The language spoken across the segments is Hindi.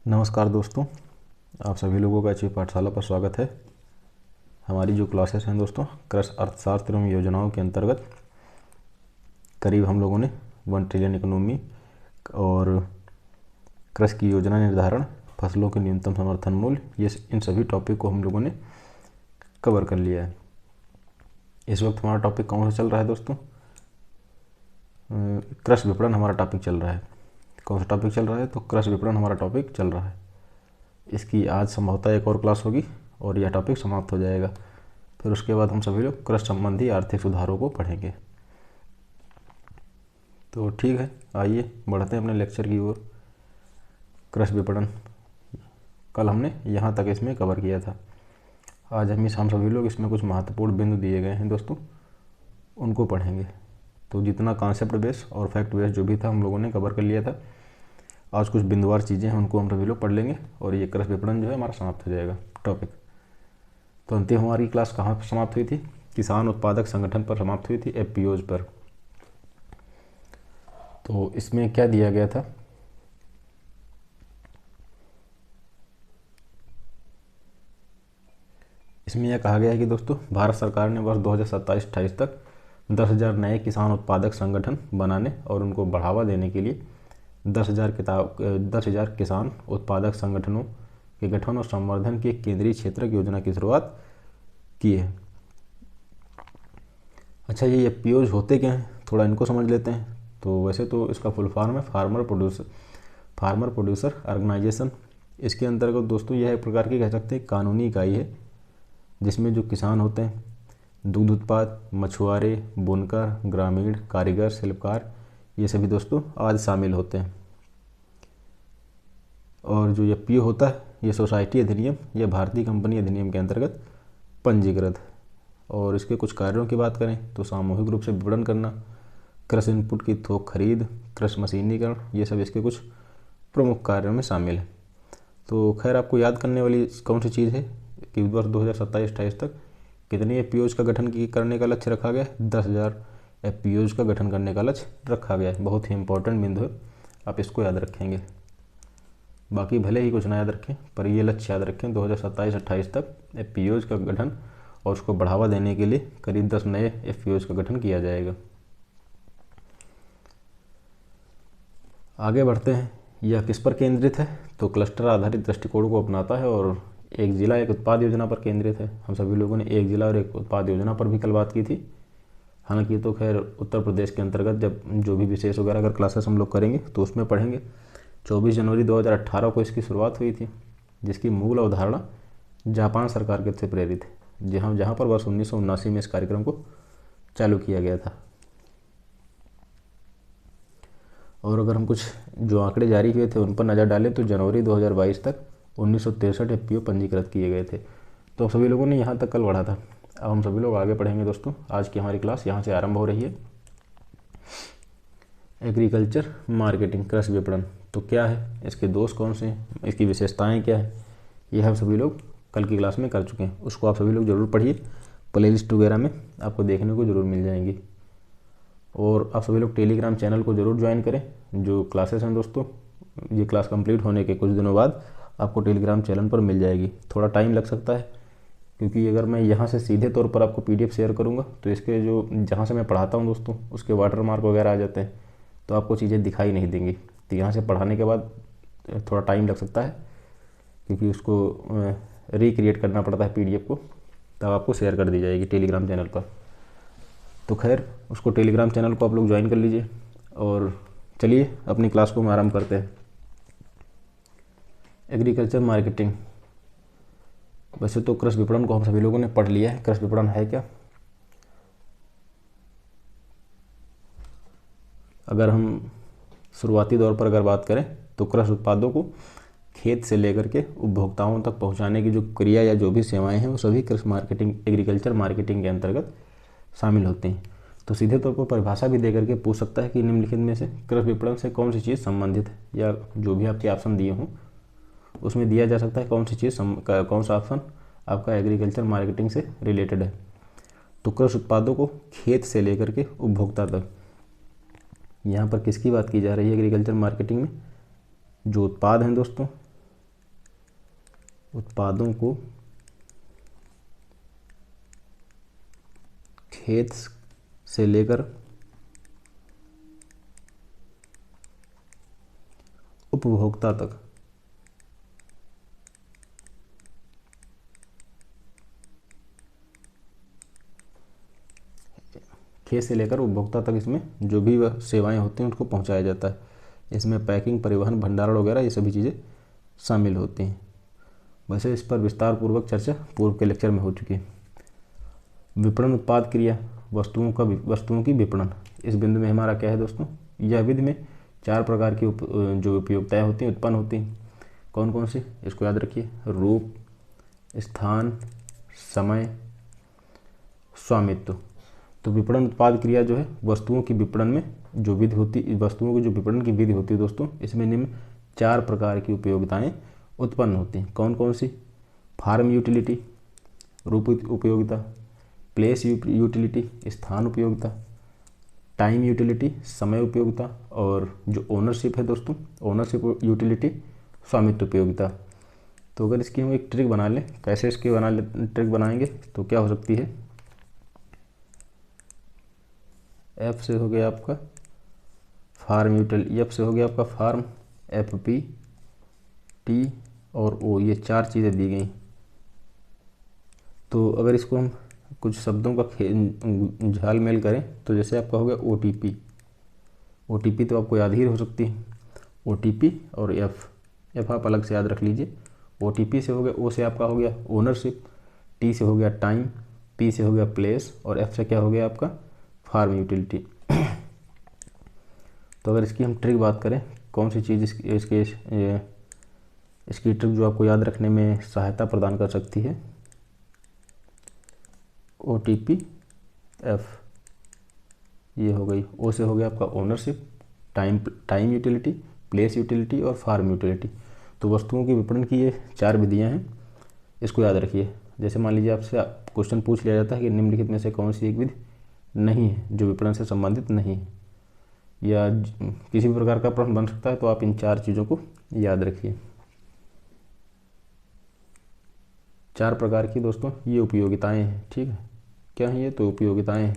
नमस्कार दोस्तों, आप सभी लोगों का अच्छी पाठशाला पर स्वागत है। हमारी जो क्लासेस हैं दोस्तों, कृषि अर्थशास्त्र एवं योजनाओं के अंतर्गत करीब हम लोगों ने 1 ट्रिलियन इकोनॉमी और कृषि की योजना निर्धारण, फसलों के न्यूनतम समर्थन मूल्य, ये इन सभी टॉपिक को हम लोगों ने कवर कर लिया है। इस वक्त हमारा टॉपिक कौन सा चल रहा है दोस्तों? कृषि विपणन हमारा टॉपिक चल रहा है। कौन सा टॉपिक चल रहा है? तो कृषि विपणन हमारा टॉपिक चल रहा है। इसकी आज संभवतः एक और क्लास होगी और यह टॉपिक समाप्त हो जाएगा। फिर उसके बाद हम सभी लोग कृषि संबंधी आर्थिक सुधारों को पढ़ेंगे। तो ठीक है, आइए बढ़ते हैं अपने लेक्चर की ओर। कृषि विपणन कल हमने यहाँ तक इसमें कवर किया था। आज हम सभी लोग इसमें कुछ महत्वपूर्ण बिंदु दिए गए हैं दोस्तों, उनको पढ़ेंगे। तो जितना कॉन्सेप्ट बेस और फैक्ट बेस जो भी था हम लोगों ने कवर कर लिया था। आज कुछ बिंदुवार चीज़ें हैं, उनको हम सभी लोग पढ़ लेंगे और ये कृषि विपणन जो है हमारा समाप्त हो जाएगा टॉपिक। तो अंतिम हमारी क्लास कहाँ पर समाप्त हुई थी? किसान उत्पादक संगठन पर समाप्त हुई थी, एफपीओज पर। तो इसमें क्या दिया गया था? इसमें यह कहा गया है कि दोस्तों, भारत सरकार ने वर्ष 2027-28 तक 10,000 नए किसान उत्पादक संगठन बनाने और उनको बढ़ावा देने के लिए 10,000 किसान उत्पादक संगठनों के गठन और संवर्धन की एक केंद्रीय क्षेत्रक योजना की शुरुआत की है। अच्छा, ये एफपीओज होते क्या हैं? थोड़ा इनको समझ लेते हैं। तो वैसे तो इसका फुल फॉर्म है फार्मर प्रोड्यूसर ऑर्गेनाइजेशन। इसके अंतर्गत दोस्तों यह एक प्रकार की कह सकते हैं कानूनी इकाई है, जिसमें जो किसान होते हैं, दुग्ध उत्पाद, मछुआरे, बुनकर, ग्रामीण, कारीगर, शिल्पकार, ये सभी दोस्तों आज शामिल होते हैं। और जो एफपीओ होता है, ये सोसाइटी अधिनियम या भारतीय कंपनी अधिनियम के अंतर्गत पंजीकृत है। और इसके कुछ कार्यों की बात करें तो सामूहिक रूप से विपणन करना, कृषि इनपुट की थोक खरीद, कृषि मशीनीकरण, ये सब इसके कुछ प्रमुख कार्यों में शामिल है। तो खैर, आपको याद करने वाली कौन सी चीज़ है कि वर्ष 2027-28 तक कितने एफपीओज का गठन करने का लक्ष्य रखा गया है? 10,000 एफपीओज का गठन करने का लक्ष्य रखा गया है। बहुत ही इंपॉर्टेंट बिंदु है, आप इसको याद रखेंगे। बाकी भले ही कुछ ना याद रखें, पर ये लक्ष्य याद रखें, 2027-28 तक एफपीओज का गठन और उसको बढ़ावा देने के लिए करीब 10 नए एफपीओज का गठन किया जाएगा। आगे बढ़ते हैं। यह किस पर केंद्रित है? तो क्लस्टर आधारित दृष्टिकोण को अपनाता है और एक जिला एक उत्पाद योजना पर केंद्रित है। हम सभी लोगों ने एक जिला और एक उत्पाद योजना पर भी कल बात की थी। हालांकि ये तो खैर उत्तर प्रदेश के अंतर्गत जब जो भी विशेष वगैरह अगर क्लासेस हम लोग करेंगे तो उसमें पढ़ेंगे। 24 जनवरी 2018 को इसकी शुरुआत हुई थी, जिसकी मूल अवधारणा जापान सरकार के से प्रेरित है, जहाँ पर वर्ष 1979 में इस कार्यक्रम को चालू किया गया था। और अगर हम कुछ जो आंकड़े जारी हुए थे उन पर नज़र डालें तो जनवरी 2022 तक 1963 एफपीओ पंजीकृत किए गए थे। तो सभी लोगों ने यहाँ तक कल पढ़ा था। अब हम सभी लोग आगे पढ़ेंगे दोस्तों। आज की हमारी क्लास यहाँ से आरंभ हो रही है। एग्रीकल्चर मार्केटिंग, कृषि विपणन तो क्या है, इसके दोष कौन से हैं, इसकी विशेषताएं क्या है, ये हम सभी लोग कल की क्लास में कर चुके हैं। उसको आप सभी लोग ज़रूर पढ़िए, प्ले लिस्ट वगैरह में आपको देखने को ज़रूर मिल जाएंगी। और आप सभी लोग टेलीग्राम चैनल को ज़रूर ज्वाइन करें। जो क्लासेस हैं दोस्तों, ये क्लास कंप्लीट होने के कुछ दिनों बाद आपको टेलीग्राम चैनल पर मिल जाएगी। थोड़ा टाइम लग सकता है, क्योंकि अगर मैं यहाँ से सीधे तौर पर आपको पीडीएफ शेयर करूँगा तो इसके जो जहाँ से मैं पढ़ाता हूँ दोस्तों, उसके वाटरमार्क वगैरह आ जाते हैं, तो आपको चीज़ें दिखाई नहीं देंगी। तो यहाँ से पढ़ाने के बाद थोड़ा टाइम लग सकता है, क्योंकि उसको रिक्रिएट करना पड़ता है पीडीएफ को, तब आपको शेयर कर दी जाएगी टेलीग्राम चैनल पर। तो खैर, उसको टेलीग्राम चैनल को आप लोग ज्वाइन कर लीजिए। और चलिए अपनी क्लास को हम आरम्भ करते हैं। एग्रीकल्चर मार्केटिंग, वैसे तो कृषि विपणन को हम सभी लोगों ने पढ़ लिया है। कृषि विपणन है क्या? अगर हम शुरुआती दौर पर अगर बात करें तो कृषि उत्पादों को खेत से लेकर के उपभोक्ताओं तक पहुंचाने की जो क्रिया या जो भी सेवाएं हैं वो सभी कृषि मार्केटिंग, एग्रीकल्चर मार्केटिंग के अंतर्गत शामिल होते हैं। तो सीधे तौर पर परिभाषा भी दे करके पूछ सकता है कि निम्नलिखित में से कृषि विपणन से कौन सी चीज़ संबंधित है, या जो भी आपके ऑप्शन दिए हों उसमें दिया जा सकता है कौन सी चीज़ कौन सा ऑप्शन आपका एग्रीकल्चर मार्केटिंग से रिलेटेड है। तो कृषि उत्पादों को खेत से लेकर के उपभोक्ता तक, यहाँ पर किसकी बात की जा रही है एग्रीकल्चर मार्केटिंग में? जो उत्पाद हैं दोस्तों, उत्पादों को खेत से लेकर उपभोक्ता तक खेत से लेकर उपभोक्ता तक इसमें जो भी वह सेवाएं होती हैं उनको पहुंचाया जाता है। इसमें पैकिंग, परिवहन, भंडारण वगैरह ये सभी चीज़ें शामिल होती हैं। वैसे इस पर विस्तार पूर्वक चर्चा पूर्व के लेक्चर में हो चुकी है। विपणन उत्पाद क्रिया, वस्तुओं की विपणन। इस बिंदु में हमारा क्या है दोस्तों, यह विधि में 4 प्रकार की जो उपयोगिताएँ होती हैं उत्पन्न होती हैं। कौन कौन सी, इसको याद रखिए। रूप, स्थान, समय, स्वामित्व। तो विपणन उत्पाद क्रिया जो है वस्तुओं की विपणन में जो विधि होती, वस्तुओं की जो विपणन की विधि होती है दोस्तों, इसमें निम्न 4 प्रकार की उपयोगिताएं उत्पन्न होती हैं। कौन कौन सी, फार्म यूटिलिटी, रूप उपयोगिता, प्लेस यूटिलिटी, स्थान उपयोगिता, टाइम यूटिलिटी, समय उपयोगिता, और जो ओनरशिप है दोस्तों, ओनरशिप यूटिलिटी, स्वामित्व उपयोगिता। तो अगर इसकी हम एक ट्रिक बना लें, कैसे इसकी ट्रिक बनाएंगे तो क्या हो सकती है, एफ से हो गया आपका फार्म यूटिलिटी, एफ से हो गया आपका फार्म, एफ पी, टी और ओ, ये 4 चीज़ें दी गई। तो अगर इसको हम कुछ शब्दों का झाल मेल करें तो जैसे आपका हो गया O T P. O T P तो आपको याद ही हो सकती है, ओ टी पी और एफ आप अलग से याद रख लीजिए। ओ टी पी से हो गया, ओ से आपका हो गया ओनरशिप, टी से हो गया टाइम, पी से हो गया प्लेस और एफ से क्या हो गया आपका फार्म यूटिलिटी। तो अगर इसकी हम ट्रिक बात करें, कौन सी चीज़ इसकी ट्रिक जो आपको याद रखने में सहायता प्रदान कर सकती है, ओ टी पी एफ, ये हो गई। ओ से हो गया आपका ownership, time utility, place utility और फार्म यूटिलिटी। तो वस्तुओं की विपणन की ये 4 विधियाँ हैं, इसको याद रखिए। जैसे मान लीजिए आपसे क्वेश्चन पूछ लिया जाता है कि निम्नलिखित में से कौन सी एक विधि नहीं है जो विपणन से संबंधित नहीं है, या किसी भी प्रकार का प्रश्न बन सकता है, तो आप इन 4 चीज़ों को याद रखिए। 4 प्रकार की दोस्तों ये उपयोगिताएं हैं, ठीक है। क्या है ये, तो उपयोगिताएं हैं।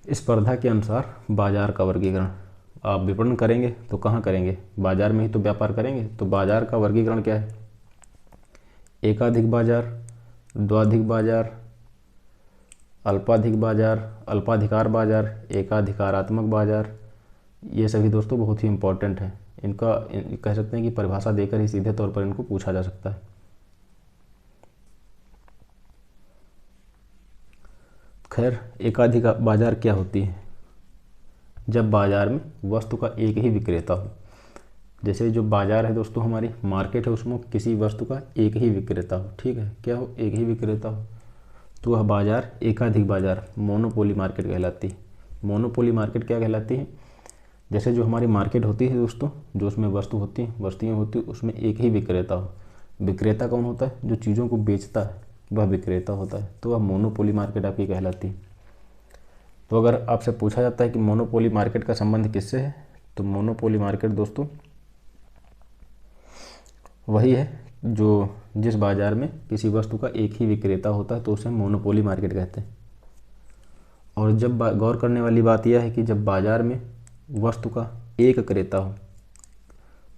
स्पर्धा के अनुसार बाजार का वर्गीकरण। आप विपणन करेंगे तो कहाँ करेंगे, बाजार में ही तो व्यापार करेंगे। तो बाजार का वर्गीकरण क्या है, एकाधिक बाजार, द्वाधिक बाजार, अल्पाधिक बाजार, अल्पाधिकार बाजार, एकाधिकारात्मक बाजार। ये सभी दोस्तों बहुत ही इम्पोर्टेंट है। इनका कह सकते हैं कि परिभाषा देकर ही सीधे तौर पर इनको पूछा जा सकता है। खैर, एकाधिक बाजार क्या होती है, जब बाजार में वस्तु का एक ही विक्रेता हो। जैसे जो बाजार है दोस्तों, हमारी मार्केट है, उसमें किसी वस्तु का एक ही विक्रेता हो, ठीक है। क्या हो, एक ही विक्रेता हो, तो वह बाजार एकाधिक बाजार, मोनोपोली मार्केट कहलाती है। मोनोपोली मार्केट क्या कहलाती है, जैसे जो हमारी मार्केट होती है दोस्तों, जो उसमें वस्तुएं होती हैं, उसमें एक ही विक्रेता हो। विक्रेता कौन होता है, जो चीज़ों को बेचता है वह विक्रेता होता है। तो वह मोनोपोली मार्केट आपकी कहलाती है। तो अगर आपसे पूछा जाता है कि मोनोपोली मार्केट का संबंध किससे है, तो मोनोपोली मार्केट दोस्तों वही है जो जिस बाजार में किसी वस्तु का एक ही विक्रेता होता है, तो उसे मोनोपोली मार्केट कहते हैं। और जब गौर करने वाली बात यह है कि जब बाजार में वस्तु का एक क्रेता हो,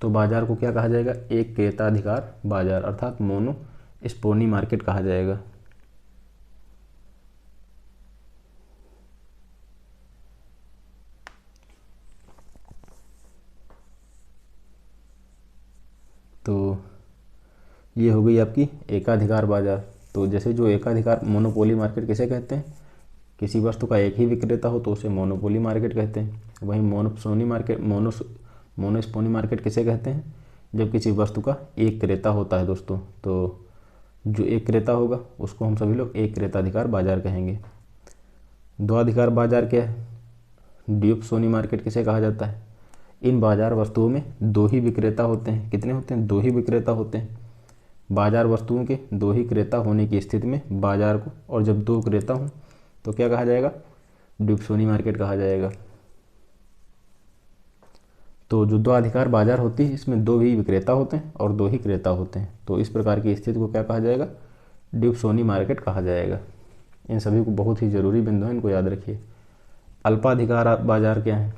तो बाजार को क्या कहा जाएगा, एक क्रेताधिकार बाजार, अर्थात मोनोस्पोली मार्केट कहा जाएगा। तो ये हो गई आपकी एकाधिकार बाजार। तो जैसे जो एकाधिकार मोनोपोली मार्केट किसे कहते हैं, किसी वस्तु का एक ही विक्रेता हो तो उसे मोनोपोली मार्केट कहते हैं। वहीं मोनोस्पोली मार्केट किसे कहते हैं, जब किसी वस्तु का एक क्रेता होता है दोस्तों। तो जो एक क्रेता होगा उसको हम सभी लोग एक क्रेताधिकार बाजार कहेंगे। द्वाधिकार बाजार क्या है, ड्यूप्सोनी मार्केट किसे कहा जाता है। इन बाजार वस्तुओं में 2 ही विक्रेता होते हैं। कितने होते हैं, 2 ही विक्रेता होते हैं। बाजार वस्तुओं के 2 ही क्रेता होने की स्थिति में बाजार को, और जब 2 क्रेता हों तो क्या कहा जाएगा, ड्यूप्सोनी मार्केट कहा जाएगा। तो जो द्वैधाधिकार बाजार होती है इसमें दो ही विक्रेता होते हैं और दो ही क्रेता होते हैं। तो इस प्रकार की स्थिति को क्या कहा जाएगा? ड्यूप्सोनी मार्केट कहा जाएगा। इन सभी को बहुत ही जरूरी बिंदु हैं, इनको याद रखिए। अल्पाधिकार बाजार क्या है?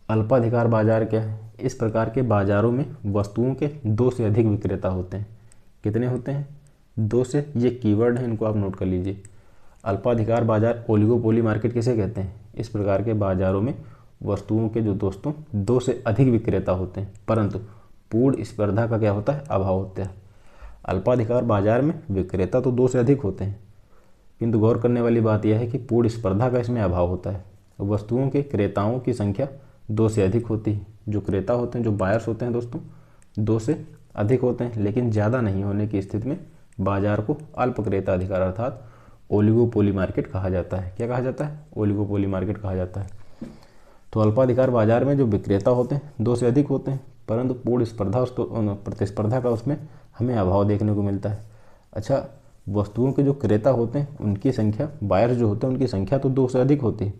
अल्पाधिकार बाजार क्या है? इस प्रकार के बाजारों में वस्तुओं के दो से अधिक विक्रेता होते हैं। कितने होते हैं? दो से। ये कीवर्ड है, इनको आप नोट कर लीजिए। अल्पाधिकार बाजार, ओलिगोपोली मार्केट किसे कहते हैं? इस प्रकार के बाजारों में वस्तुओं के जो दोस्तों दो से अधिक विक्रेता होते हैं, परंतु पूर्ण स्पर्धा का क्या होता है? अभाव होता है। अल्पाधिकार बाजार में विक्रेता तो दो से अधिक होते हैं, किंतु गौर करने वाली बात यह है कि पूर्ण स्पर्धा का इसमें अभाव होता है। वस्तुओं के क्रेताओं की संख्या दो से अधिक होती है। जो क्रेता होते हैं, जो बायर्स होते हैं दोस्तों, दो से अधिक होते हैं, लेकिन ज़्यादा नहीं होने की स्थिति में बाजार को अल्प क्रेता अधिकार अर्थात ओलिगोपोली मार्केट कहा जाता है। क्या कहा जाता है? ओलिगोपोली मार्केट कहा जाता है। तो अल्पाधिकार बाजार में जो विक्रेता होते हैं दो से अधिक होते हैं, परंतु पूर्ण स्पर्धा प्रतिस्पर्धा का उसमें हमें अभाव देखने को मिलता है। अच्छा, वस्तुओं के जो क्रेता होते हैं उनकी संख्या, बायर्स जो होते हैं उनकी संख्या तो दो से अधिक होती है,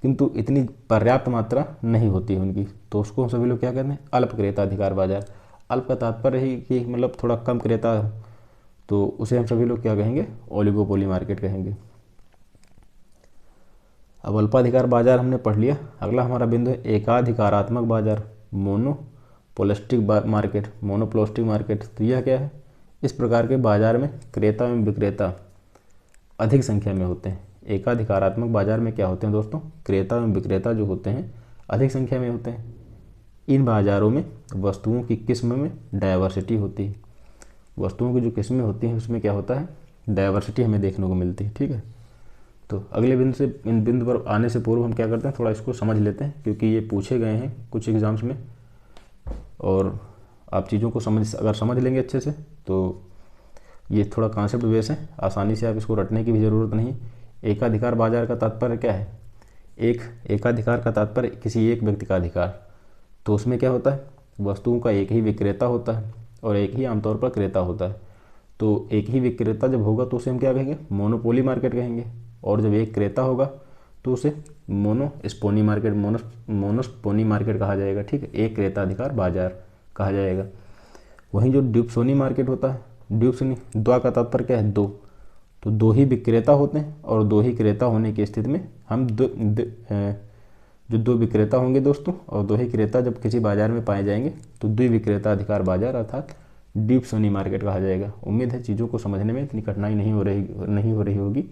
किंतु इतनी पर्याप्त मात्रा नहीं होती है उनकी। तो उसको हम सभी लोग क्या कहते हैं? अल्प क्रेता अधिकार बाजार। अल्प का तात्पर्य है कि मतलब थोड़ा कम क्रेता, तो उसे हम सभी लोग क्या कहेंगे? ओलिगोपोली मार्केट कहेंगे। अब अल्पाधिकार बाजार हमने पढ़ लिया। अगला हमारा बिंदु है एकाधिकारात्मक बाजार, मोनोपोलिस्टिक मार्केट। मोनोपोलिस्टिक मार्केट, तो यह क्या है? इस प्रकार के बाजार में क्रेता एवं विक्रेता अधिक संख्या में होते हैं। एकाधिकारात्मक बाजार में क्या होते हैं दोस्तों? क्रेता एवं विक्रेता जो होते हैं अधिक संख्या में होते हैं। इन बाजारों में वस्तुओं की किस्म में डाइवर्सिटी होती है। वस्तुओं की जो किस्में होती हैं उसमें क्या होता है? डाइवर्सिटी हमें देखने को मिलती है। ठीक है, तो अगले बिंदु से, इन बिंदु पर आने से पूर्व हम क्या करते हैं, थोड़ा इसको समझ लेते हैं, क्योंकि ये पूछे गए हैं कुछ एग्जाम्स में। और आप चीज़ों को अगर समझ लेंगे अच्छे से तो ये थोड़ा कॉन्सेप्ट बेस है, आसानी से आप इसको रटने की भी ज़रूरत नहीं। एकाधिकार बाजार का तात्पर्य क्या है? एकाधिकार का तात्पर्य किसी एक व्यक्ति का अधिकार। तो उसमें क्या होता है? वस्तुओं का एक ही विक्रेता होता है और एक ही आमतौर पर क्रेता होता है। तो एक ही विक्रेता जब होगा तो उसे हम क्या कहेंगे? मोनोपोली मार्केट कहेंगे। और जब एक क्रेता होगा तो उसे मोनोस्पोनी मार्केट कहा जाएगा। ठीक है, एक क्रेता अधिकार बाजार कहा जाएगा। वहीं जो ड्यूप्सोनी मार्केट होता है, ड्यूप्सोनी, द्वा का तात्पर्य क्या है? दो। तो दो ही विक्रेता होते हैं और दो ही क्रेता होने की स्थिति में हम जो दो विक्रेता होंगे दोस्तों और दो ही क्रेता जब किसी बाजार में पाए जाएंगे तो द्विविक्रेता अधिकार बाजार अर्थात ड्यूप्सोनी मार्केट कहा जाएगा। उम्मीद है चीज़ों को समझने में इतनी कठिनाई नहीं हो रही होगी।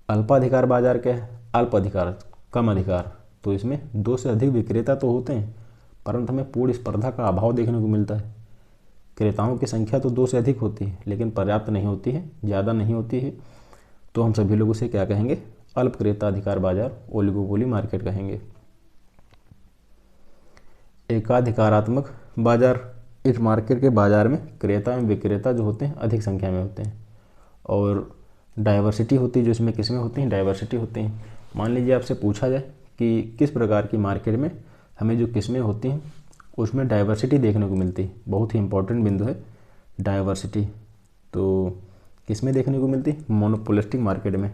अल्पाधिकार बाजार क्या है? अल्प अधिकार, कम अधिकार। तो इसमें दो से अधिक विक्रेता तो होते हैं, परंतु हमें पूर्ण स्पर्धा का अभाव देखने को मिलता है। क्रेताओं की संख्या तो दो से अधिक होती है, लेकिन पर्याप्त नहीं होती है, ज़्यादा नहीं होती है। तो हम सभी लोग उसे क्या कहेंगे? अल्प क्रेता अधिकार बाजार, ओलिगोपोली मार्केट कहेंगे। एकाधिकारात्मक बाजार, इस मार्केट के बाजार में क्रेता एवं विक्रेता जो होते हैं अधिक संख्या में होते हैं और डाइवर्सिटी होती है। जो इसमें किस्में होती हैं डाइवर्सिटी होती हैं। मान लीजिए आपसे पूछा जाए कि किस प्रकार की मार्केट में हमें जो किस्में होती हैं उसमें डाइवर्सिटी देखने को मिलती है। बहुत ही इंपॉर्टेंट बिंदु है डाइवर्सिटी। तो किसमें देखने को मिलती है? मोनोपोलिस्टिक मार्केट में।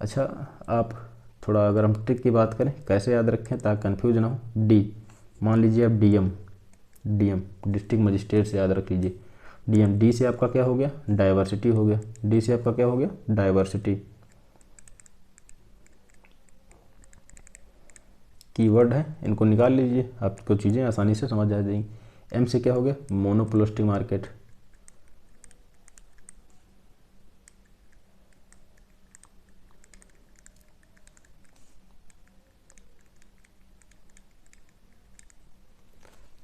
अच्छा, आप थोड़ा अगर हम ट्रिक की बात करें कैसे याद रखें ताकि कंफ्यूज ना हो। डी, मान लीजिए आप डीएम डिस्ट्रिक्ट मजिस्ट्रेट से याद रख लीजिए। डीएम, डी से आपका क्या हो गया? डाइवर्सिटी हो गया। डी से आपका क्या हो गया? डाइवर्सिटी। कीवर्ड है, इनको निकाल लीजिए, आपको चीज़ें आसानी से समझ आ जाएंगी। एम से क्या हो गया? Monopolistic market.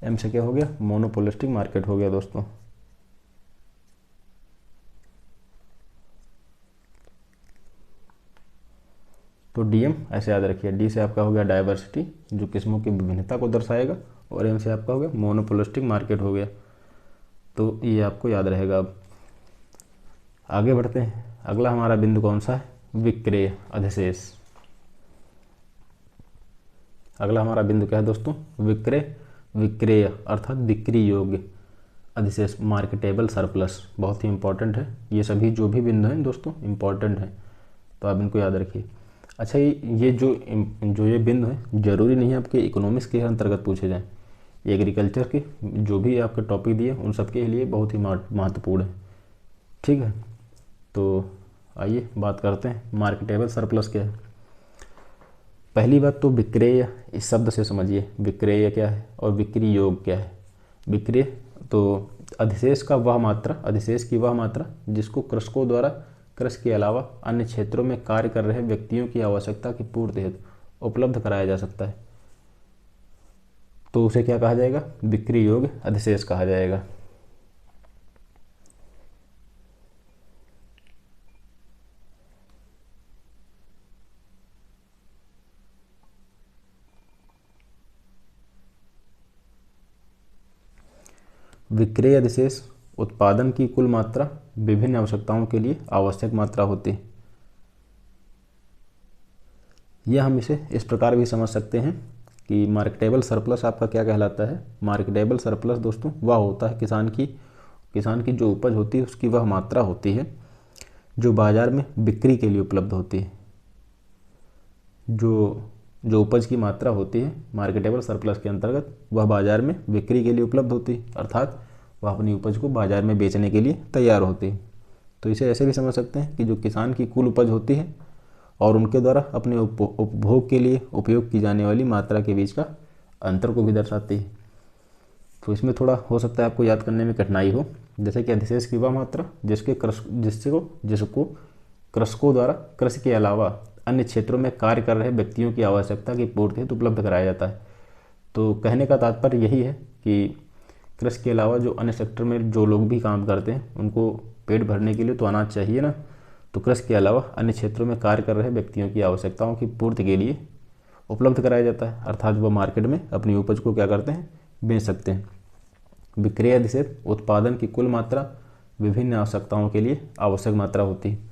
एम से क्या हो गया? मोनोपोलिस्टिक मार्केट हो गया दोस्तों। तो डीएम ऐसे याद रखिए। डी से आपका हो गया डाइवर्सिटी, जो किस्मों की विभिन्नता को दर्शाएगा, और एम से आपका हो गया मोनोपोलिस्टिक मार्केट हो गया। तो ये आपको याद रहेगा। अब आगे बढ़ते हैं। अगला हमारा बिंदु कौन सा है? विक्रय अधिशेष। अगला हमारा बिंदु क्या है दोस्तों? विक्रय अर्थात बिक्री योग्य अधिशेष, मार्केटेबल सरप्लस। बहुत ही इंपॉर्टेंट है। ये सभी जो भी बिंदु हैं दोस्तों इंपॉर्टेंट हैं, तो आप इनको याद रखिए। अच्छा, ये जो ये बिंदु है ज़रूरी नहीं है आपके इकोनॉमिक्स के अंतर्गत पूछे जाएं, ये एग्रीकल्चर के जो भी आपके टॉपिक दिए उन सब के लिए बहुत ही महत्वपूर्ण है। ठीक है, तो आइए बात करते हैं मार्केटेबल सरप्लस क्या है। पहली बात तो विक्रय इस शब्द से समझिए, विक्रय क्या है और बिक्री योग क्या है। विक्रय तो अधिशेष का वह मात्रा, अधिशेष की वह मात्रा जिसको कृषकों द्वारा कृषि के अलावा अन्य क्षेत्रों में कार्य कर रहे व्यक्तियों की आवश्यकता की पूर्ति हेतु उपलब्ध कराया जा सकता है, तो उसे क्या कहा जाएगा, बिक्री योग्य अधिशेष कहा जाएगा। विक्रय अधिशेष उत्पादन की कुल मात्रा विभिन्न आवश्यकताओं के लिए आवश्यक मात्रा होती है। यह हम इसे इस प्रकार भी समझ सकते हैं कि मार्केटेबल सरप्लस आपका क्या कहलाता है। मार्केटेबल सरप्लस दोस्तों वह होता है किसान की जो उपज होती है उसकी वह मात्रा होती है जो बाज़ार में बिक्री के लिए उपलब्ध होती है। जो जो उपज की मात्रा होती है मार्केटेबल सरप्लस के अंतर्गत वह बाज़ार में बिक्री के लिए उपलब्ध होती है, अर्थात वह अपनी उपज को बाज़ार में बेचने के लिए तैयार होती है। तो इसे ऐसे भी समझ सकते हैं कि जो किसान की कुल उपज होती है और उनके द्वारा अपने उपभोग के लिए उपयोग की जाने वाली मात्रा के बीच का अंतर को भी दर्शाती है। तो इसमें थोड़ा हो सकता है आपको याद करने में कठिनाई हो, जैसे कि अधिशेष की वह मात्रा जिसको कृषकों द्वारा कृषि के अलावा अन्य क्षेत्रों में कार्य कर रहे व्यक्तियों की आवश्यकता की पूर्ति हेतु उपलब्ध कराया जाता है। तो कहने का तात्पर्य यही है कि कृषि के अलावा जो अन्य सेक्टर में जो लोग भी काम करते हैं उनको पेट भरने के लिए तो अनाज चाहिए ना, तो कृषि के अलावा अन्य क्षेत्रों में कार्य कर रहे व्यक्तियों की आवश्यकताओं की पूर्ति के लिए उपलब्ध कराया जाता है, अर्थात वह मार्केट में अपनी उपज को क्या करते हैं, बेच सकते हैं। विक्रय अधिशेष उत्पादन की कुल मात्रा विभिन्न आवश्यकताओं के लिए आवश्यक मात्रा होती है।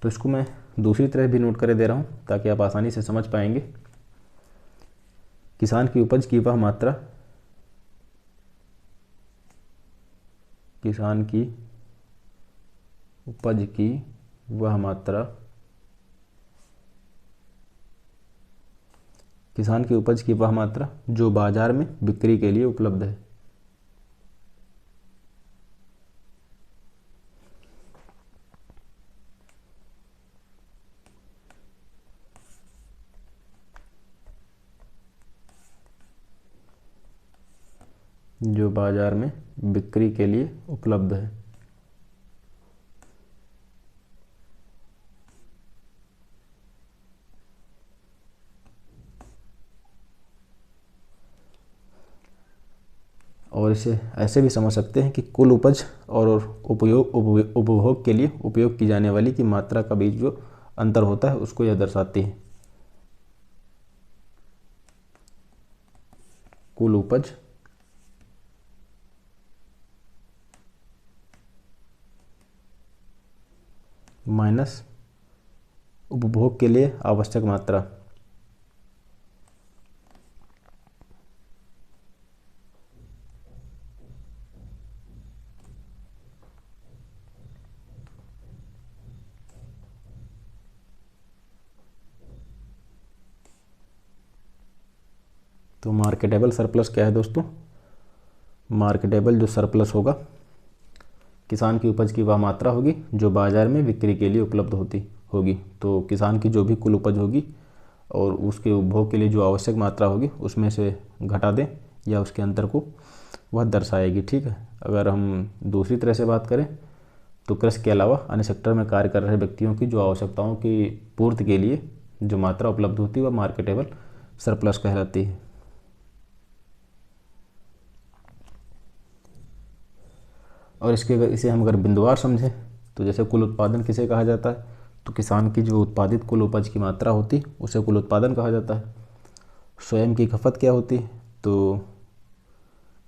तो इसको मैं दूसरी तरह भी नोट कर दे रहा हूँ ताकि आप आसानी से समझ पाएंगे। किसान की उपज की वह मात्रा, किसान की उपज की वह मात्रा, किसान की उपज की वह मात्रा जो बाजार में बिक्री के लिए उपलब्ध है। जो बाजार में बिक्री के लिए उपलब्ध है। और इसे ऐसे भी समझ सकते हैं कि कुल उपज और उपभोग के लिए उपयोग की जाने वाली की मात्रा का बीच जो अंतर होता है उसको यह दर्शाती है। कुल उपज माइनस उपभोग के लिए आवश्यक मात्रा। तो मार्केटेबल सरप्लस क्या है दोस्तों, मार्केटेबल जो सरप्लस होगा किसान की उपज की वह मात्रा होगी जो बाज़ार में बिक्री के लिए उपलब्ध होगी। तो किसान की जो भी कुल उपज होगी और उसके उपभोग के लिए जो आवश्यक मात्रा होगी उसमें से घटा दें या उसके अंतर को वह दर्शाएगी। ठीक है, अगर हम दूसरी तरह से बात करें तो कृषि के अलावा अन्य सेक्टर में कार्य कर रहे व्यक्तियों की जो आवश्यकताओं की पूर्ति के लिए जो मात्रा उपलब्ध होती है वह मार्केटेबल सरप्लस कहलाती है। और इसे हम अगर बिंदुवार समझें तो जैसे कुल उत्पादन किसे कहा जाता है, तो किसान की जो उत्पादित कुल उपज की मात्रा होती उसे कुल उत्पादन कहा जाता है। स्वयं की खपत क्या होती है, तो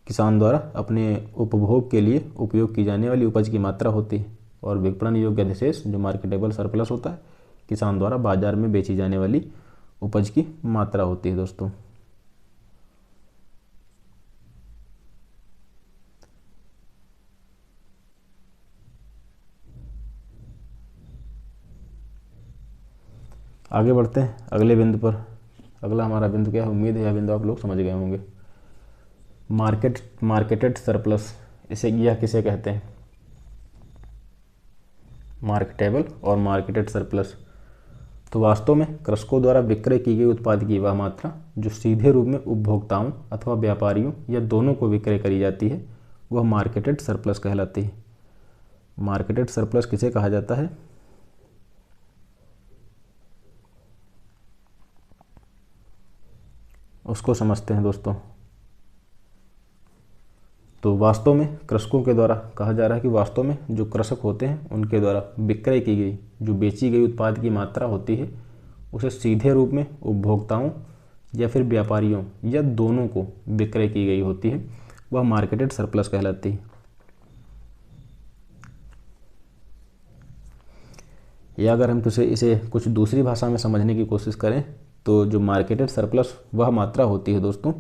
किसान द्वारा अपने उपभोग के लिए उपयोग की जाने वाली उपज की मात्रा होती है। और विपणन योग्य अधिशेष जो मार्केटेबल सरप्लस होता है किसान द्वारा बाजार में बेची जाने वाली उपज की मात्रा होती है दोस्तों। आगे बढ़ते हैं अगले बिंदु पर। अगला हमारा बिंदु क्या है, उम्मीद है यह बिंदु आप लोग समझ गए होंगे। मार्केटेड सरप्लस, इसे यह किसे कहते हैं, मार्केटेबल और मार्केटेड सरप्लस। तो वास्तव में कृषकों द्वारा विक्रय की गई उत्पाद की वह मात्रा जो सीधे रूप में उपभोक्ताओं अथवा व्यापारियों या दोनों को विक्रय करी जाती है, वह मार्केटेड सरप्लस कहलाती है। मार्केटेड सरप्लस किसे कहा जाता है, उसको समझते हैं दोस्तों। तो वास्तव में कृषकों के द्वारा कहा जा रहा है कि वास्तव में जो कृषक होते हैं उनके द्वारा विक्रय की गई, जो बेची गई उत्पाद की मात्रा होती है, उसे सीधे रूप में उपभोक्ताओं या फिर व्यापारियों या दोनों को विक्रय की गई होती है, वह मार्केटेड सरप्लस कहलाती है। या अगर हम इसे कुछ दूसरी भाषा में समझने की कोशिश करें तो जो मार्केटेड सरप्लस वह मात्रा होती है दोस्तों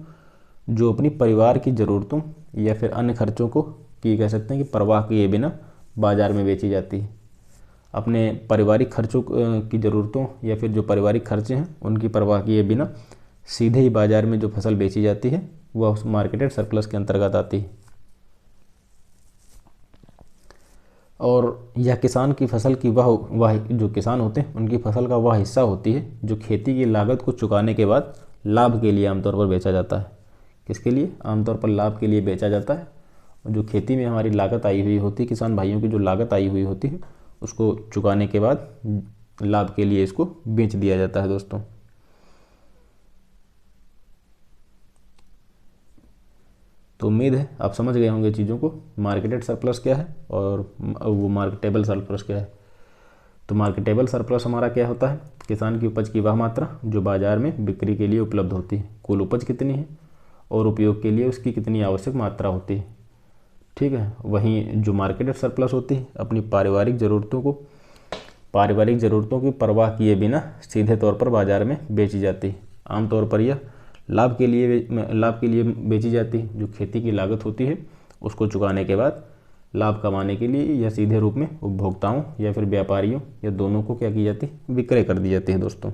जो अपनी परिवार की ज़रूरतों या फिर अन्य खर्चों को कह सकते हैं कि परवाह किए बिना बाज़ार में बेची जाती है। अपने पारिवारिक खर्चों की ज़रूरतों या फिर जो पारिवारिक खर्चे हैं उनकी परवाह किए बिना सीधे ही बाज़ार में जो फसल बेची जाती है वह उस मार्केटेड सरप्लस के अंतर्गत आती है। और यह किसान की फसल की वह जो किसान होते हैं उनकी फसल का वह हिस्सा होती है जो खेती की लागत को चुकाने के बाद लाभ के लिए आमतौर पर बेचा जाता है। किसके लिए, आमतौर पर लाभ के लिए बेचा जाता है। और जो खेती में हमारी लागत आई हुई होती है, किसान भाइयों की जो लागत आई हुई होती है, उसको चुकाने के बाद लाभ के लिए इसको बेच दिया जाता है दोस्तों। तो उम्मीद है आप समझ गए होंगे चीज़ों को, मार्केटेड सरप्लस क्या है और वो मार्केटेबल सरप्लस क्या है। तो मार्केटेबल सरप्लस हमारा क्या होता है, किसान की उपज की वह मात्रा जो बाज़ार में बिक्री के लिए उपलब्ध होती है। कुल उपज कितनी है और उपयोग के लिए उसकी कितनी आवश्यक मात्रा होती है, ठीक है। वहीं जो मार्केटेड सरप्लस होती है अपनी पारिवारिक ज़रूरतों की परवाह किए बिना सीधे तौर पर बाज़ार में बेची जाती है। आमतौर पर यह लाभ के लिए बेची जाती है। जो खेती की लागत होती है उसको चुकाने के बाद लाभ कमाने के लिए यह सीधे रूप में उपभोक्ताओं या फिर व्यापारियों या दोनों को क्या की जाती है, विक्रय कर दी जाती है दोस्तों।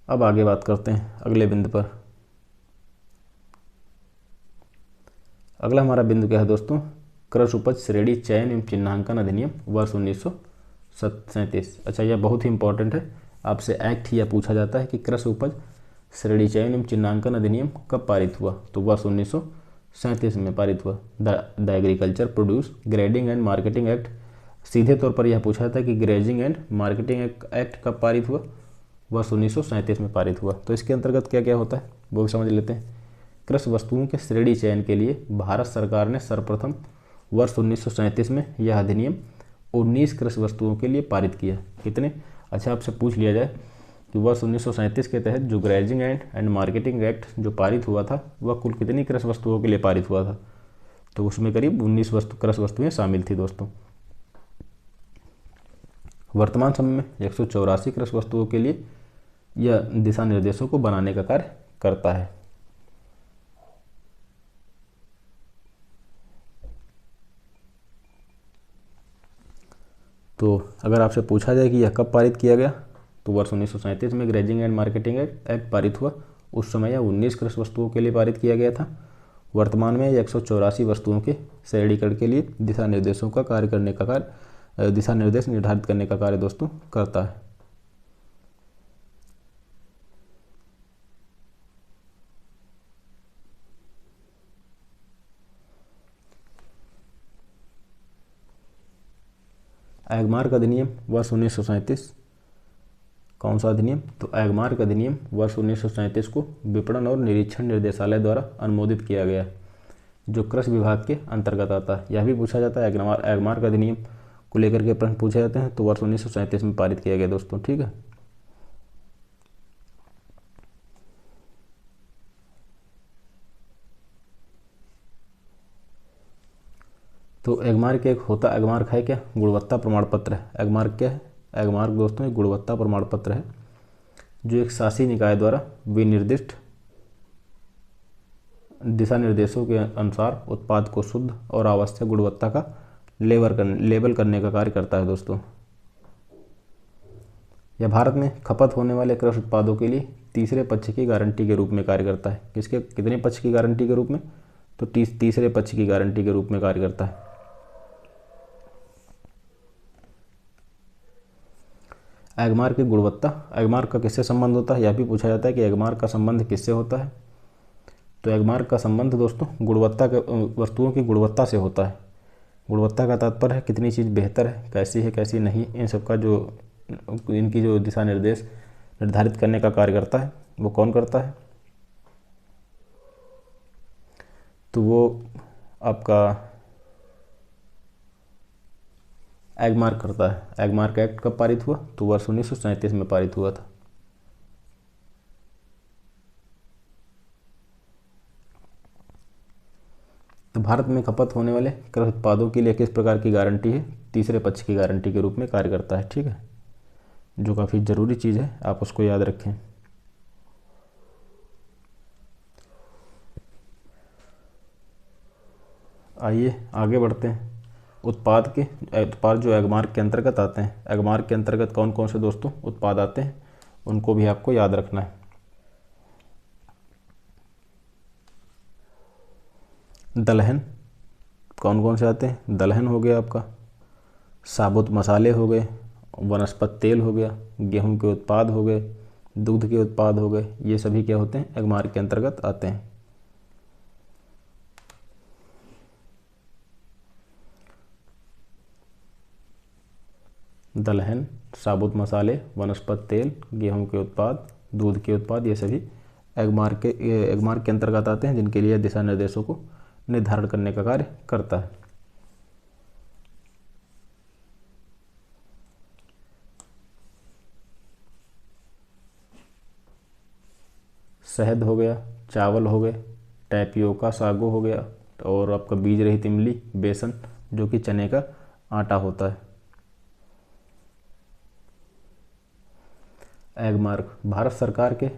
अब आगे बात करते हैं अगले बिंदु पर। अगला हमारा बिंदु क्या है दोस्तों, कृषि उपज श्रेणी चयन एवं चिन्हांकन अधिनियम वर्ष 1937। अच्छा, यह बहुत ही इंपॉर्टेंट है, आपसे एक्ट यह पूछा जाता है कि कृषि उपज श्रेणी चयन एवं चिन्हांकन अधिनियम कब पारित हुआ, तो वर्ष 1937 में पारित हुआ। The agriculture produce grading and marketing act, सीधे तौर पर यह पूछा था कि ग्रेडिंग एंड मार्केटिंग एक्ट कब पारित हुआ, वर्ष 1937 में पारित हुआ। तो इसके अंतर्गत क्या क्या होता है वो भी समझ लेते हैं। कृषि वस्तुओं के श्रेणी चयन के लिए भारत सरकार ने सर्वप्रथम वर्ष 1937 में यह अधिनियम 19 कृषि वस्तुओं के लिए पारित किया। कितने, अच्छा आपसे पूछ लिया जाए कि वर्ष 1937 के तहत जो ग्रेडिंग एंड मार्केटिंग एक्ट जो पारित हुआ था वह कुल कितनी कृषि वस्तुओं के लिए पारित हुआ था, तो उसमें करीब 19 कृषि वस्तुएं शामिल थी दोस्तों। वर्तमान समय में 184 कृषि वस्तुओं के लिए यह दिशा निर्देशों को बनाने का कार्य करता है। तो अगर आपसे पूछा जाए कि यह कब पारित किया गया, तो वर्ष 1937 में ग्रेडिंग एंड मार्केटिंग एक्ट पारित हुआ। उस समय यह 19 कृषि वस्तुओं के लिए पारित किया गया था। वर्तमान में 184 वस्तुओं के श्रेणीकरण के लिए दिशा निर्देश निर्धारित करने का कार्य दोस्तों करता है। एगमार्क अधिनियम वर्ष 1937, कौन सा अधिनियम, तो एगमार्क अधिनियम वर्ष 1937 को विपणन और निरीक्षण निर्देशालय द्वारा अनुमोदित किया गया, जो कृषि विभाग के अंतर्गत आता है। यह भी पूछा जाता है, एगमार्क अधिनियम को लेकर के प्रश्न पूछे जाते हैं। तो वर्ष 1937 में पारित किया गया दोस्तों, ठीक है। तो एगमार्क एगमार्क है क्या, गुणवत्ता प्रमाण पत्र है। एगमार्क क्या है, एगमार्क दोस्तों एक गुणवत्ता प्रमाण पत्र है जो एक शासी निकाय द्वारा विनिर्दिष्ट दिशा निर्देशों के अनुसार उत्पाद को शुद्ध और आवश्यक गुणवत्ता का लेबल करने का कार्य करता है दोस्तों। यह भारत में खपत होने वाले कृषि उत्पादों के लिए तीसरे पक्ष की गारंटी के रूप में कार्य करता है। किसके कितने पक्ष की गारंटी के रूप में? तो तीसरे पक्ष की गारंटी के रूप में कार्य करता है। एगमार्क की गुणवत्ता, एगमार्क का किससे संबंध होता है? यह भी पूछा जाता है कि एगमार्क का संबंध किससे होता है। तो एगमार्क का संबंध दोस्तों गुणवत्ता के वस्तुओं की गुणवत्ता से होता है। गुणवत्ता का तात्पर्य है कितनी चीज़ बेहतर है कैसी नहीं, इन सब का जो इनकी जो दिशा निर्देश निर्धारित करने का कार्य करता है वो कौन करता है? तो वो आपका एगमार्क करता है। एगमार्क एक्ट कब पारित हुआ? तो वर्ष 1937 में पारित हुआ था। तो भारत में खपत होने वाले कृषि उत्पादों के लिए किस प्रकार की गारंटी है? तीसरे पक्ष की गारंटी के रूप में कार्य करता है। ठीक है, जो काफ़ी ज़रूरी चीज़ है, आप उसको याद रखें। आइए आगे बढ़ते हैं। उत्पाद जो एगमार्क के अंतर्गत आते हैं, एगमार्क के अंतर्गत कौन कौन से दोस्तों उत्पाद आते हैं, उनको भी आपको याद रखना है। दलहन, कौन कौन से आते हैं? दलहन हो गया आपका, साबुत मसाले हो गए, वनस्पति तेल हो गया, गेहूं के उत्पाद हो गए, दूध के उत्पाद हो गए, ये सभी क्या होते हैं? एगमार्क के अंतर्गत आते हैं। दलहन, साबुत मसाले, वनस्पति तेल, गेहूं के उत्पाद, दूध के उत्पाद, ये सभी एगमार्क के अंतर्गत आते हैं, जिनके लिए दिशा निर्देशों को निर्धारण करने का कार्य करता है। शहद हो गया, चावल हो गए, टैपियोका सागो हो गया, और आपका बीज रहित इमली, बेसन जो कि चने का आटा होता है। एगमार्क भारत सरकार के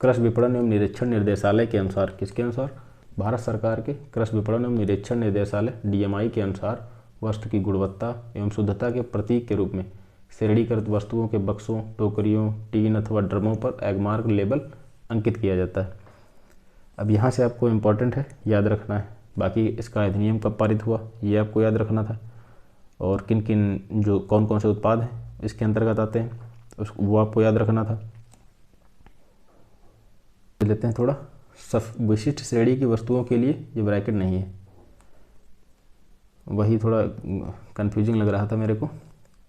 कृषि विपणन एवं निरीक्षण निर्देशालय के अनुसार, किसके अनुसार? भारत सरकार के कृषि विपणन एवं निरीक्षण निर्देशालय DMI के अनुसार वस्तु की गुणवत्ता एवं शुद्धता के प्रतीक के रूप में श्रेणीकृत वस्तुओं के बक्सों, टोकरियों, टीन अथवा ड्रमों पर एगमार्क लेबल अंकित किया जाता है। अब यहाँ से आपको इम्पोर्टेंट है, याद रखना है। बाकी इसका अधिनियम कब पारित हुआ ये आपको याद रखना था, और किन किन जो कौन कौन से उत्पाद हैं इसके अंतर्गत आते हैं उसको वो आपको याद रखना था। लेते हैं थोड़ा विशिष्ट श्रेणी की वस्तुओं के लिए ये ब्रैकेट नहीं है, वही थोड़ा कंफ्यूजिंग लग रहा था मेरे को।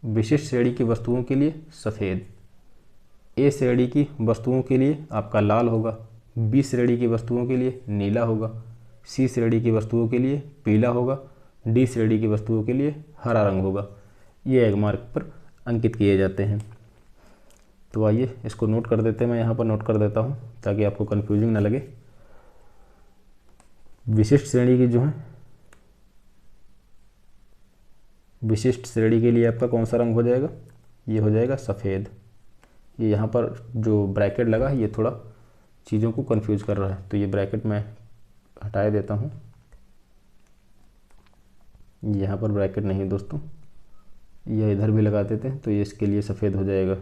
विशिष्ट श्रेणी की वस्तुओं के लिए सफ़ेद, ए श्रेणी की वस्तुओं के लिए आपका लाल होगा, बी श्रेणी की वस्तुओं के लिए नीला होगा, सी श्रेणी की वस्तुओं के लिए पीला होगा, डी श्रेणी की वस्तुओं के लिए हरा रंग होगा। ये एगमार्क पर अंकित किए जाते हैं। तो आइए इसको नोट कर देते हैं, मैं यहाँ पर नोट कर देता हूँ ताकि आपको कंफ्यूजिंग ना लगे। विशिष्ट श्रेणी की जो है, विशिष्ट श्रेणी के लिए आपका कौन सा रंग हो जाएगा? ये हो जाएगा सफ़ेद। ये यहाँ पर जो ब्रैकेट लगा है ये थोड़ा चीज़ों को कंफ्यूज कर रहा है, तो ये ब्रैकेट मैं हटा देता हूँ। यहाँ पर ब्रैकेट नहीं दोस्तों, यह इधर भी लगा देते हैं, तो ये इसके लिए सफ़ेद हो जाएगा।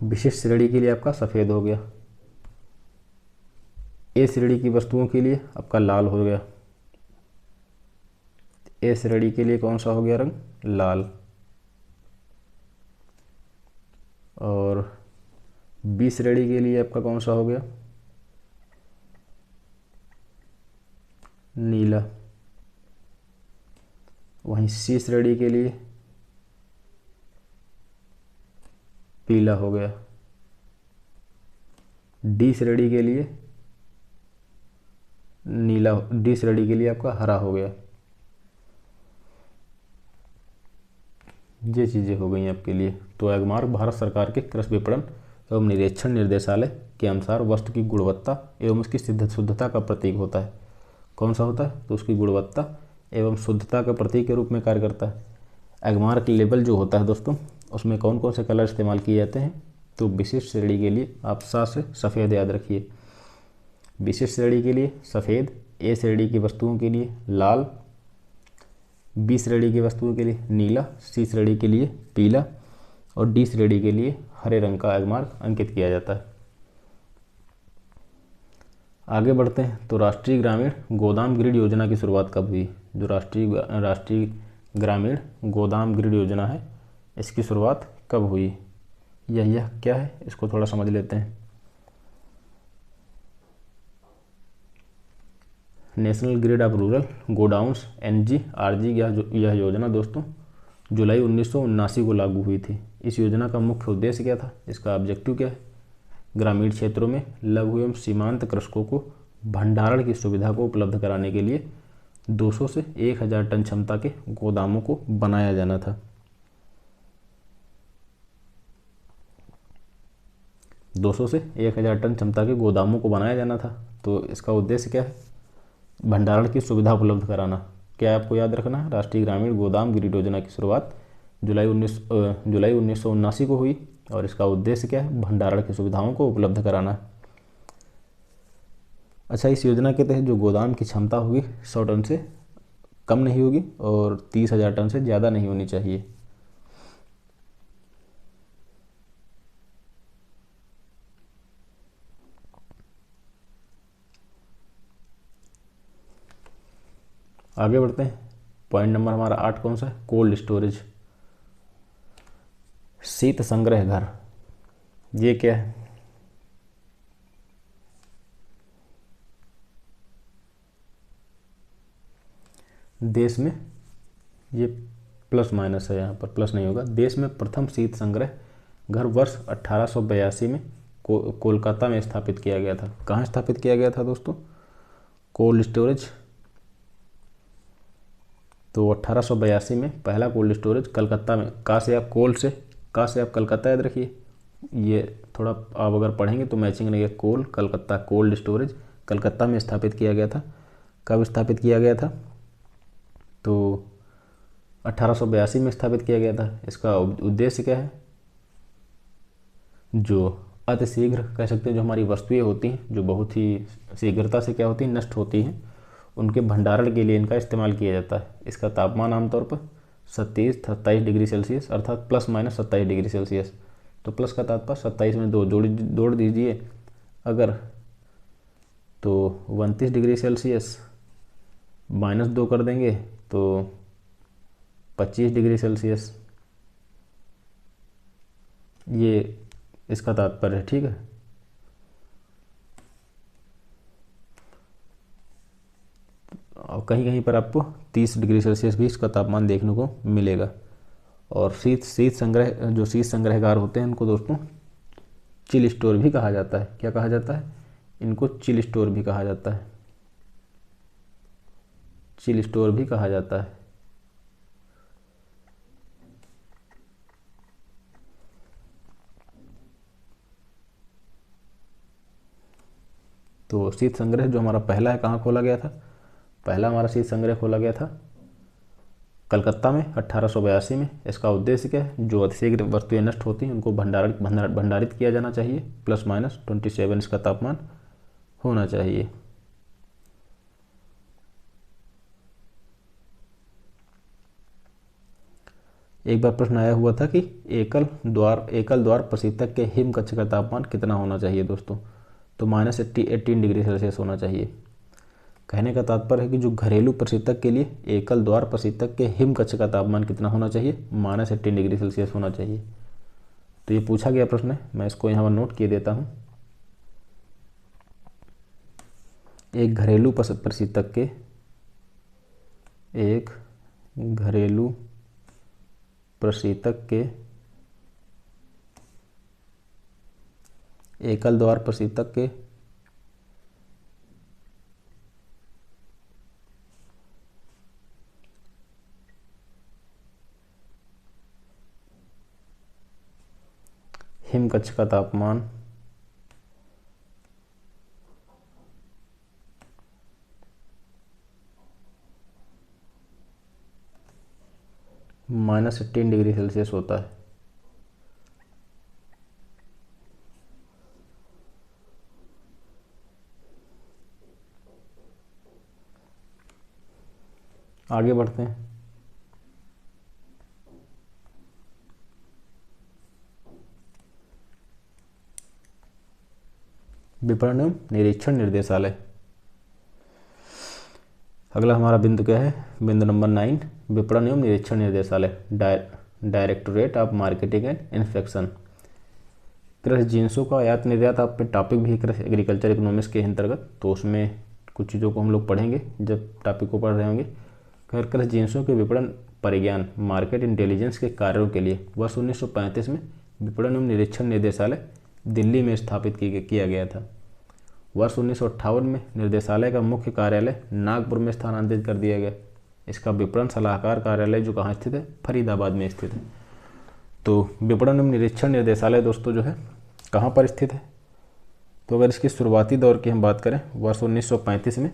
विशिष्ट श्रेणी के लिए आपका सफ़ेद हो गया। ए श्रेणी की वस्तुओं के लिए आपका लाल हो गया। ए श्रेणी के लिए कौन सा हो गया रंग? लाल। और बी श्रेणी के लिए आपका कौन सा हो गया? नीला। वहीं सी श्रेणी के लिए पीला हो गया। डी श्रेणी के लिए नीला, डी श्रेणी के लिए आपका हरा हो गया। ये चीज़ें हो गई आपके लिए। तो एगमार्क भारत सरकार के कृषि विपणन एवं निरीक्षण निर्देशालय के अनुसार वस्तु की गुणवत्ता एवं उसकी शुद्धता का प्रतीक होता है। कौन सा होता है? तो उसकी गुणवत्ता एवं शुद्धता का प्रतीक के रूप में कार्य करता है। एगमार्क लेबल जो होता है दोस्तों, उसमें कौन कौन से कलर इस्तेमाल किए जाते हैं? तो विशिष्ट श्रेणी के लिए आप सात से सफ़ेद याद रखिए। विशिष्ट श्रेणी के लिए सफ़ेद, ए श्रेणी की वस्तुओं के लिए लाल, बी श्रेणी की वस्तुओं के लिए नीला, सी श्रेणी के लिए पीला और डी श्रेणी के लिए हरे रंग का मार्क अंकित किया जाता है। आगे बढ़ते हैं। तो राष्ट्रीय ग्रामीण गोदाम ग्रिड योजना की शुरुआत कब हुई? जो राष्ट्रीय ग्रामीण गोदाम ग्रिड योजना है, इसकी शुरुआत कब हुई? यह क्या है, इसको थोड़ा समझ लेते हैं। National grid of rural godowns NGRG यह योजना दोस्तों जुलाई 1979 को लागू हुई थी। इस योजना का मुख्य उद्देश्य क्या था? इसका ऑब्जेक्टिव क्या है? ग्रामीण क्षेत्रों में लघु एवं सीमांत कृषकों को भंडारण की सुविधा को उपलब्ध कराने के लिए 200 से 1000 टन क्षमता के गोदामों को बनाया जाना था। 200 से 1000 टन क्षमता के गोदामों को बनाया जाना था। तो इसका उद्देश्य क्या है? भंडारण की सुविधा उपलब्ध कराना। क्या आपको याद रखना है? राष्ट्रीय ग्रामीण गोदाम ग्रिड योजना की शुरुआत जुलाई 1979 को हुई और इसका उद्देश्य क्या है? भंडारण की सुविधाओं को उपलब्ध कराना। अच्छा, इस योजना के तहत जो गोदाम की क्षमता होगी 100 टन से कम नहीं होगी और 30,000 टन से ज़्यादा नहीं होनी चाहिए। आगे बढ़ते हैं। पॉइंट नंबर हमारा 8 कौन सा है? कोल्ड स्टोरेज, शीत संग्रह घर। ये क्या है? देश में, ये प्लस माइनस है, यहाँ पर प्लस नहीं होगा। देश में प्रथम शीत संग्रह घर वर्ष 1882 में कोलकाता में स्थापित किया गया था। कहाँ स्थापित किया गया था दोस्तों? Cold storage. तो 1882 में पहला कोल्ड स्टोरेज कलकत्ता में, का से आप कलकत्ता याद रखिए। ये थोड़ा आप अगर पढ़ेंगे तो मैचिंग रहेगा। कलकत्ता, कोल्ड स्टोरेज कलकत्ता में स्थापित किया गया था। कब स्थापित किया गया था? तो 1882 में स्थापित किया गया था। इसका उद्देश्य क्या है? जो अतिशीघ्र कह सकते हैं, जो हमारी वस्तुएं होती हैं जो बहुत ही शीघ्रता से क्या होती हैं, नष्ट होती हैं, उनके भंडारण के लिए इनका इस्तेमाल किया जाता है। इसका तापमान आमतौर पर 27-27 डिग्री सेल्सियस अर्थात प्लस माइनस 27 डिग्री सेल्सियस। तो प्लस का तात्पर्य 27 में 2 जोड़ दीजिए अगर, तो 29 डिग्री सेल्सियस -2 कर देंगे तो 25 डिग्री सेल्सियस। ये इसका तात्पर्य है, ठीक है। और कहीं कहीं पर आपको 30 डिग्री सेल्सियस भी इसका तापमान देखने को मिलेगा। और शीत संग्रहगार होते हैं इनको दोस्तों चिल स्टोर भी कहा जाता है। क्या कहा जाता है? इनको चिल स्टोर भी कहा जाता है। चिल स्टोर भी कहा जाता है। तो शीत संग्रह जो हमारा पहला है, कहाँ खोला गया था? पहला हमारा शीत संग्रह खोला गया था कलकत्ता में 1882 में। इसका उद्देश्य क्या है? जो अतिशीघ्र वस्तुएं नष्ट होती हैं उनको भंडारित किया जाना चाहिए। प्लस माइनस 27 इसका तापमान होना चाहिए। एक बार प्रश्न आया हुआ था कि एकल द्वार प्रशीतक के हिम कक्ष का तापमान कितना होना चाहिए दोस्तों? तो -18 डिग्री सेल्सियस होना चाहिए। कहने का तात्पर्य है कि जो घरेलू प्रशीतक के लिए एकल द्वार प्रशीतक के हिम कक्ष का तापमान कितना होना चाहिए? -18 डिग्री सेल्सियस होना चाहिए। तो ये पूछा गया प्रश्न है, मैं इसको यहाँ पर नोट किए देता हूँ। एक घरेलू प्रशीतक के एकल द्वार प्रशीतक के हिम कक्ष का तापमान -18 डिग्री सेल्सियस होता है। आगे बढ़ते हैं। विपणन एवं निरीक्षण निर्देशालय। अगला हमारा बिंदु क्या है, बिंदु नंबर 9, विपणन एवं निरीक्षण निर्देशालय, directorate of marketing and inspection. कृषि जिन्सों का आयात निर्यात आप पे टॉपिक भी कृषि एग्रीकल्चर इकोनॉमिक्स के अंतर्गत, तो उसमें कुछ चीज़ों को हम लोग पढ़ेंगे जब टॉपिक को पढ़ रहे होंगे। खैर, कृषि जिन्सों के विपणन परिज्ञान मार्केट इंटेलिजेंस के कार्यों के लिए वर्ष 1935 में विपणन एवं निरीक्षण निर्देशालय दिल्ली में स्थापित किया गया था। वर्ष 1958 में निर्देशालय का मुख्य कार्यालय नागपुर में स्थानांतरित कर दिया गया। इसका विपणन सलाहकार कार्यालय जो कहाँ स्थित है, फरीदाबाद में स्थित है। तो विपणन एवं निरीक्षण निर्देशालय दोस्तों जो है कहाँ पर स्थित है, तो अगर इसकी शुरुआती दौर की हम बात करें, वर्ष 1935 में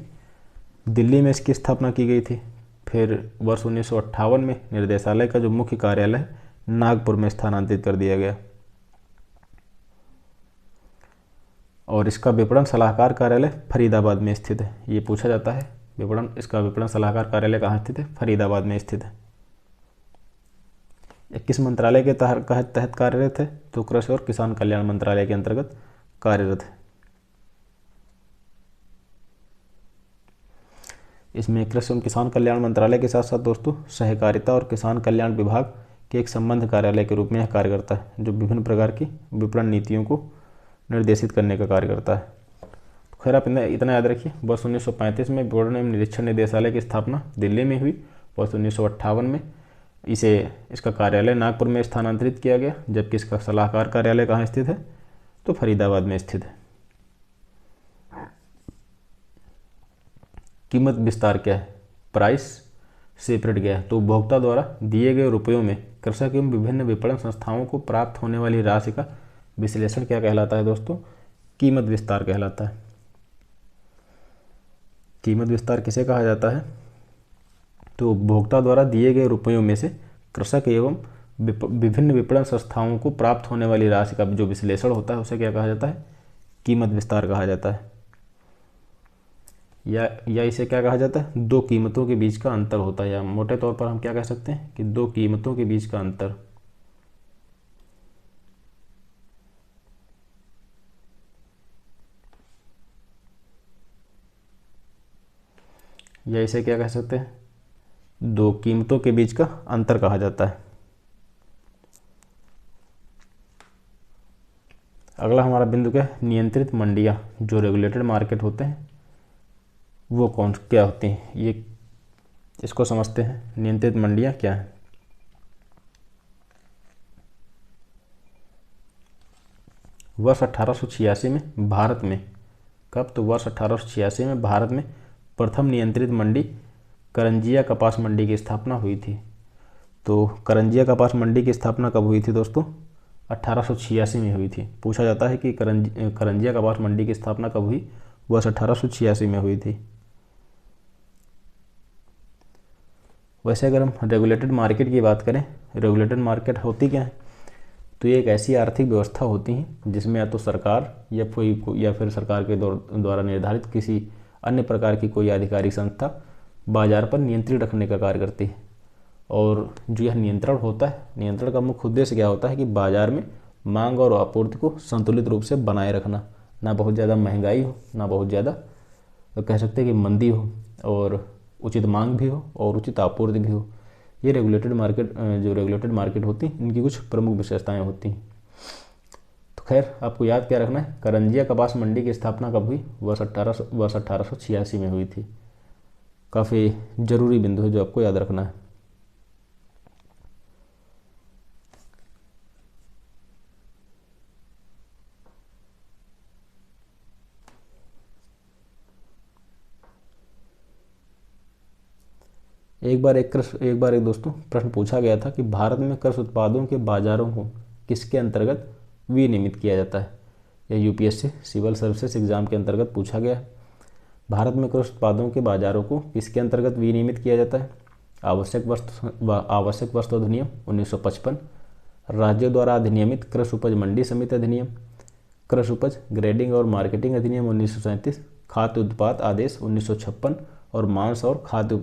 दिल्ली में इसकी स्थापना की गई थी। फिर वर्ष 1958 में निर्देशालय का जो मुख्य कार्यालय है नागपुर में स्थानांतरित कर दिया गया, और इसका विपणन सलाहकार कार्यालय फरीदाबाद में स्थित है। ये पूछा जाता है, इसका विपणन सलाहकार कार्यालय कहाँ स्थित है, फरीदाबाद में स्थित है। किस मंत्रालय के तहत कार्यरत है, तो कृषि और किसान कल्याण मंत्रालय के अंतर्गत कार्यरत है। इसमें कृषि एवं किसान कल्याण मंत्रालय के साथ साथ दोस्तों सहकारिता और किसान कल्याण विभाग के एक संबंध कार्यालय के रूप में यह कार्य करता है, जो विभिन्न प्रकार की विपणन नीतियों को निर्देशित करने का कार्य करता है। तो खैर, आप इतना याद रखिए, वर्ष 1935 में विपणन एवं निरीक्षण निर्देशालय की स्थापना दिल्ली में हुई। वर्ष 1958 में इसका कार्यालय नागपुर में स्थानांतरित किया गया, जबकि इसका सलाहकार कार्यालय कहाँ स्थित है, तो फरीदाबाद में स्थित है। कीमत विस्तार क्या है, प्राइस सेपरेट क्या है, तो उपभोक्ता द्वारा दिए गए रुपयों में कृषक एवं विभिन्न विपणन संस्थाओं को प्राप्त होने वाली राशि का विश्लेषण क्या कहलाता है दोस्तों, कीमत विस्तार कहलाता है। कीमत विस्तार किसे कहा जाता है, तो उपभोक्ता द्वारा दिए गए रुपयों में से कृषक एवं विभिन्न विपणन संस्थाओं को प्राप्त होने वाली राशि का जो विश्लेषण होता है उसे क्या कहा जाता है, कीमत विस्तार कहा जाता है। या इसे क्या कहा जाता है, दो कीमतों के बीच का अंतर होता है, या मोटे तौर पर हम क्या कह सकते हैं कि दो कीमतों के बीच का अंतर। या इसे क्या कह सकते हैं, दो कीमतों के बीच का अंतर कहा जाता है। अगला हमारा बिंदु क्या है, नियंत्रित मंडियां, जो रेगुलेटेड मार्केट होते हैं वो क्या होती हैं, ये इसको समझते हैं। नियंत्रित मंडियां क्या है, वर्ष 1886 में भारत में, कब, तो वर्ष 1886 में भारत में प्रथम नियंत्रित मंडी करंजिया कपास मंडी की स्थापना हुई थी। तो करंजिया कपास मंडी की स्थापना कब हुई थी दोस्तों, 1886 में हुई थी। पूछा जाता है कि करंजिया कपास मंडी की स्थापना कब हुई, वर्ष 1886 में हुई थी। वैसे अगर हम रेगुलेटेड मार्केट की बात करें, रेगुलेटेड मार्केट होती क्या है, तो ये एक ऐसी आर्थिक व्यवस्था होती है जिसमें या तो सरकार या फिर सरकार के द्वारा निर्धारित किसी अन्य प्रकार की कोई आधिकारिक संस्था बाजार पर नियंत्रण रखने का कार्य करती है। और जो यह नियंत्रण होता है, नियंत्रण का मुख्य उद्देश्य क्या होता है कि बाजार में मांग और आपूर्ति को संतुलित रूप से बनाए रखना, ना बहुत ज़्यादा महंगाई हो, ना बहुत ज़्यादा तो कह सकते हैं कि मंदी हो, और उचित मांग भी हो और उचित आपूर्ति भी हो। ये रेगुलेटेड मार्केट होती हैं, इनकी कुछ प्रमुख विशेषताएं होती हैं। तो खैर, आपको याद क्या रखना है, करंजिया कपास मंडी की स्थापना कब हुई, वर्ष 1886 में हुई थी। काफ़ी जरूरी बिंदु है जो आपको याद रखना है। एक बार एक दोस्तों प्रश्न पूछा गया था कि भारत में कृषि उत्पादों के बाजारों को किसके अंतर्गत विनियमित किया जाता है। यह यूपीएससी सिविल सर्विसेज एग्जाम के अंतर्गत पूछा गया है। भारत में कृषि उत्पादों के बाजारों को किसके अंतर्गत विनियमित किया जाता है। आवश्यक वस्तु अधिनियम 1955, राज्यों द्वारा अधिनियमित कृषि उपज मंडी समिति अधिनियम, कृषि उपज ग्रेडिंग और मार्केटिंग अधिनियम 1937, खाद्य उत्पाद आदेश 1956 और मांस और खाद्य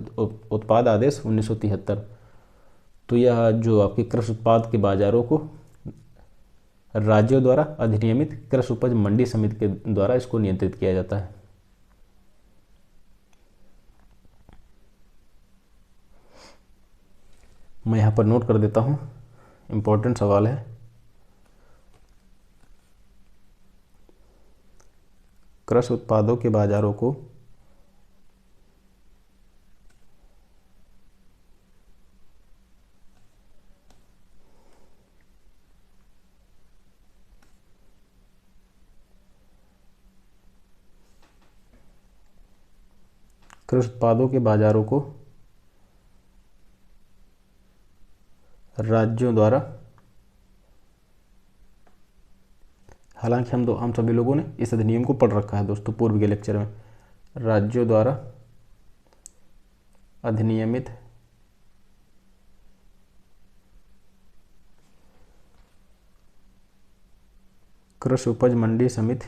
उत्पाद आदेश 1973। तो यह जो आपके कृषि उत्पाद के बाजारों को राज्यों द्वारा अधिनियमित कृषि उपज मंडी समिति के द्वारा इसको नियंत्रित किया जाता है। मैं यहाँ पर नोट कर देता हूँ, इम्पोर्टेंट सवाल है। कृषि उत्पादों के बाजारों को राज्यों द्वारा, हालांकि हम सभी लोगों ने इस अधिनियम को पढ़ रखा है दोस्तों पूर्व के लेक्चर में, राज्यों द्वारा अधिनियमित कृषि उपज मंडी समिति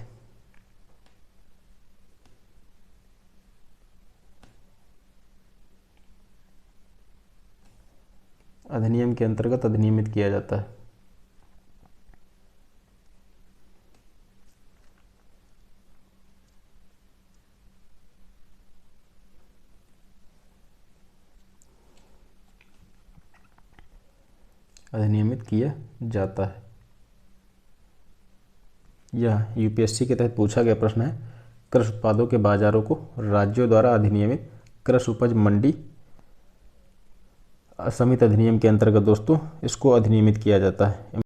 अधिनियम के अंतर्गत अधिनियमित किया जाता है। अधिनियमित किया जाता है। यह यूपीएससी के तहत पूछा गया प्रश्न है। कृषि उत्पादों के बाजारों को राज्यों द्वारा अधिनियमित कृषि उपज मंडी समिति अधिनियम के अंतर्गत दोस्तों इसको अधिनियमित किया जाता है।